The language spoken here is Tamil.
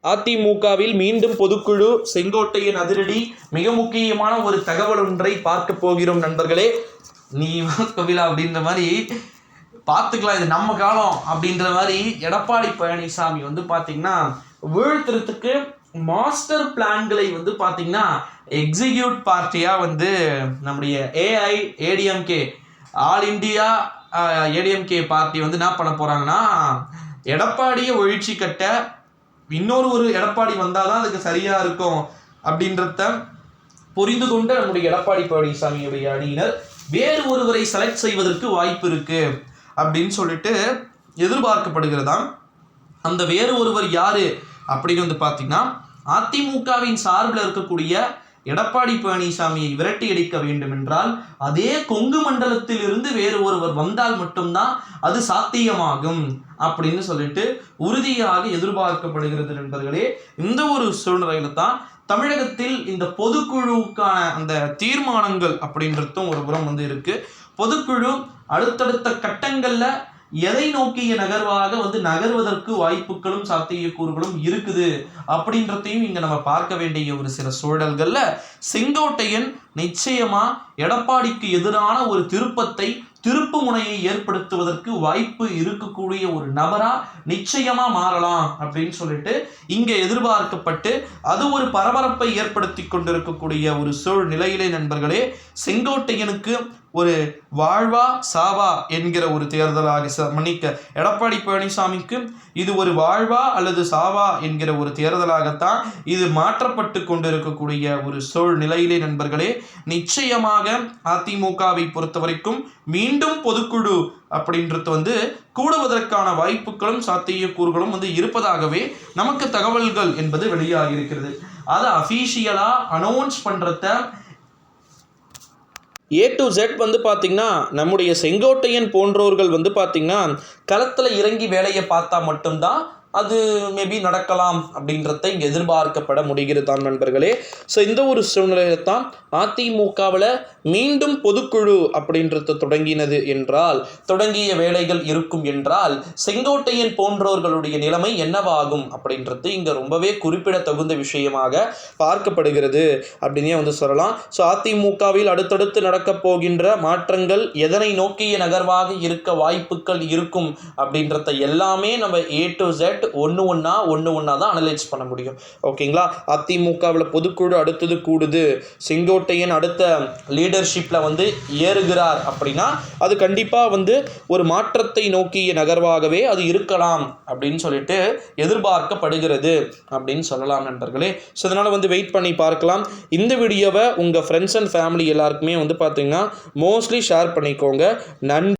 அதிமுகவில் மீண்டும் பொதுக்குழு, செங்கோட்டையின் அதிரடி. மிக முக்கியமான ஒரு தகவல் ஒன்றை பார்க்க போகிறோம் நண்பர்களே. நீ கபிலா அப்படின்ற மாதிரி பார்த்துக்கலாம், இது நம்ம காலம் அப்படின்ற மாதிரி எடப்பாடி பழனிசாமி பார்த்தீங்கன்னா வீழ்த்துறதுக்கு மாஸ்டர் பிளான்களை பார்த்தீங்கன்னா எக்ஸிக்யூட் பார்ட்டியாக நம்முடைய ADMK all India ADMK party என்ன பண்ண போகிறாங்கன்னா, எடப்பாடியை ஒழிச்சு கட்ட இன்னொரு எடப்பாடி வந்தாதான் அதுக்கு சரியா இருக்கும் அப்படின்றத புரிந்து கொண்ட நம்முடைய எடப்பாடி பழனிசாமியுடைய அணியினர் வேறு ஒருவரை செலக்ட் செய்வதற்கு வாய்ப்பு இருக்கு அப்படின்னு சொல்லிட்டு எதிர்பார்க்கப்படுகிறதாம். அந்த வேறு ஒருவர் யாரு அப்படின்னு பார்த்தீங்கன்னா, அதிமுகவின் சார்பில் இருக்கக்கூடிய எடப்பாடி பழனிசாமியை விரட்டி அடிக்க வேண்டும் என்றால் அதே கொங்கு மண்டலத்தில் இருந்து வேறு ஒருவர் வந்தால் மட்டும்தான் அது சாத்தியமாகும் அப்படின்னு சொல்லிட்டு உறுதியாக எதிர்பார்க்கப்படுகிறது நண்பர்களே. இந்த ஒரு சூழ்நிலையில தான் தமிழகத்தில் இந்த பொதுக்குழுவுக்கான அந்த தீர்மானங்கள் அப்படின்றதும் ஒரு புறம் இருக்கு. பொதுக்குழு அடுத்தடுத்த கட்டங்கள்ல எதை நோக்கிய நகர்வாக நகர்வதற்கு வாய்ப்புகளும் சாத்தியக்கூறுகளும் இருக்குது அப்படின்றதையும் இங்க நம்ம பார்க்க வேண்டிய ஒரு சில சூழல்கள்ல செங்கோட்டையன் நிச்சயமா எடப்பாடிக்கு எதிரான ஒரு திருப்பு முனையை ஏற்படுத்துவதற்கு வாய்ப்பு இருக்கக்கூடிய ஒரு நபரா நிச்சயமா மாறலாம் அப்படின்னு சொல்லிட்டு இங்க எதிர்பார்க்கப்பட்டு அது ஒரு பரபரப்பை ஏற்படுத்தி கொண்டிருக்கக்கூடிய ஒரு சூழ்நிலையிலே நண்பர்களே, செங்கோட்டையனுக்கு ஒரு வாழ்வா சாவா என்கிற ஒரு தேர்தலாக எடப்பாடி பழனிசாமிக்கு இது ஒரு வாழ்வா அல்லது சாவா என்கிற ஒரு தேர்தலாகத்தான் இது மாற்றப்பட்டு கொண்டிருக்கக்கூடிய ஒரு சூழ்நிலையிலே நண்பர்களே, நிச்சயமாக அதிமுகவை பொறுத்த வரைக்கும் மீண்டும் பொதுக்குழு அப்படின்றது கூடுவதற்கான வாய்ப்புகளும் சாத்தியக்கூறுகளும் இருப்பதாகவே நமக்கு தகவல்கள் என்பது வெளியாகி இருக்கிறது. அதை அஃபீஷியலா அனௌன்ஸ் பண்றத A to Z பார்த்தீங்கன்னா நம்முடைய செங்கோட்டையன் போன்றோர்கள் பார்த்தீங்கன்னா களத்தில் இறங்கி வேலையை பார்த்தா மட்டும்தான் அது மேபி நடக்கலாம் அப்படின்றத இங்கே எதிர்பார்க்கப்பட முடிகிறது தான் நண்பர்களே. ஸோ இந்த ஒரு சூழ்நிலையில் தான் அதிமுகவில் மீண்டும் பொதுக்குழு அப்படின்றது தொடங்கிய வேலைகள் இருக்கும் என்றால் செங்கோட்டையன் போன்றவர்களுடைய நிலைமை என்னவாகும் அப்படின்றது இங்கே ரொம்பவே குறிப்பிடத்தகுந்த விஷயமாக பார்க்கப்படுகிறது அப்படின்னே சொல்லலாம். ஸோ அதிமுகவில் அடுத்தடுத்து நடக்கப் போகின்ற மாற்றங்கள் எதனை நோக்கிய நகர்வாக இருக்க வாய்ப்புகள் இருக்கும் அப்படின்றத எல்லாமே நம்ம A to Z ஒன்று ஒன்றா தான் அனலைஸ் பண்ண முடியும். ஓகேங்களா? அதிமுகவில் பொதுக்குழு அடுத்தது கூடுது, செங்கோட்டையன் அடுத்த லீடர்ஷிப்பில் ஏறுகிறார் அப்படின்னா அது கண்டிப்பாக ஒரு மாற்றத்தை நோக்கிய நகர்வாகவே அது இருக்கலாம் அப்படின்னு சொல்லிட்டு எதிர்பார்க்கப்படுகிறது அப்படின்னு சொல்லலாம் நண்பர்களே. ஸோ அதனால் வெயிட் பண்ணி பார்க்கலாம். இந்த வீடியோவை உங்கள் ஃப்ரெண்ட்ஸ் அண்ட் ஃபேமிலி எல்லாருக்குமே பார்த்தீங்கன்னா மோஸ்ட்லி ஷேர் பண்ணிக்கோங்க. நன்றி.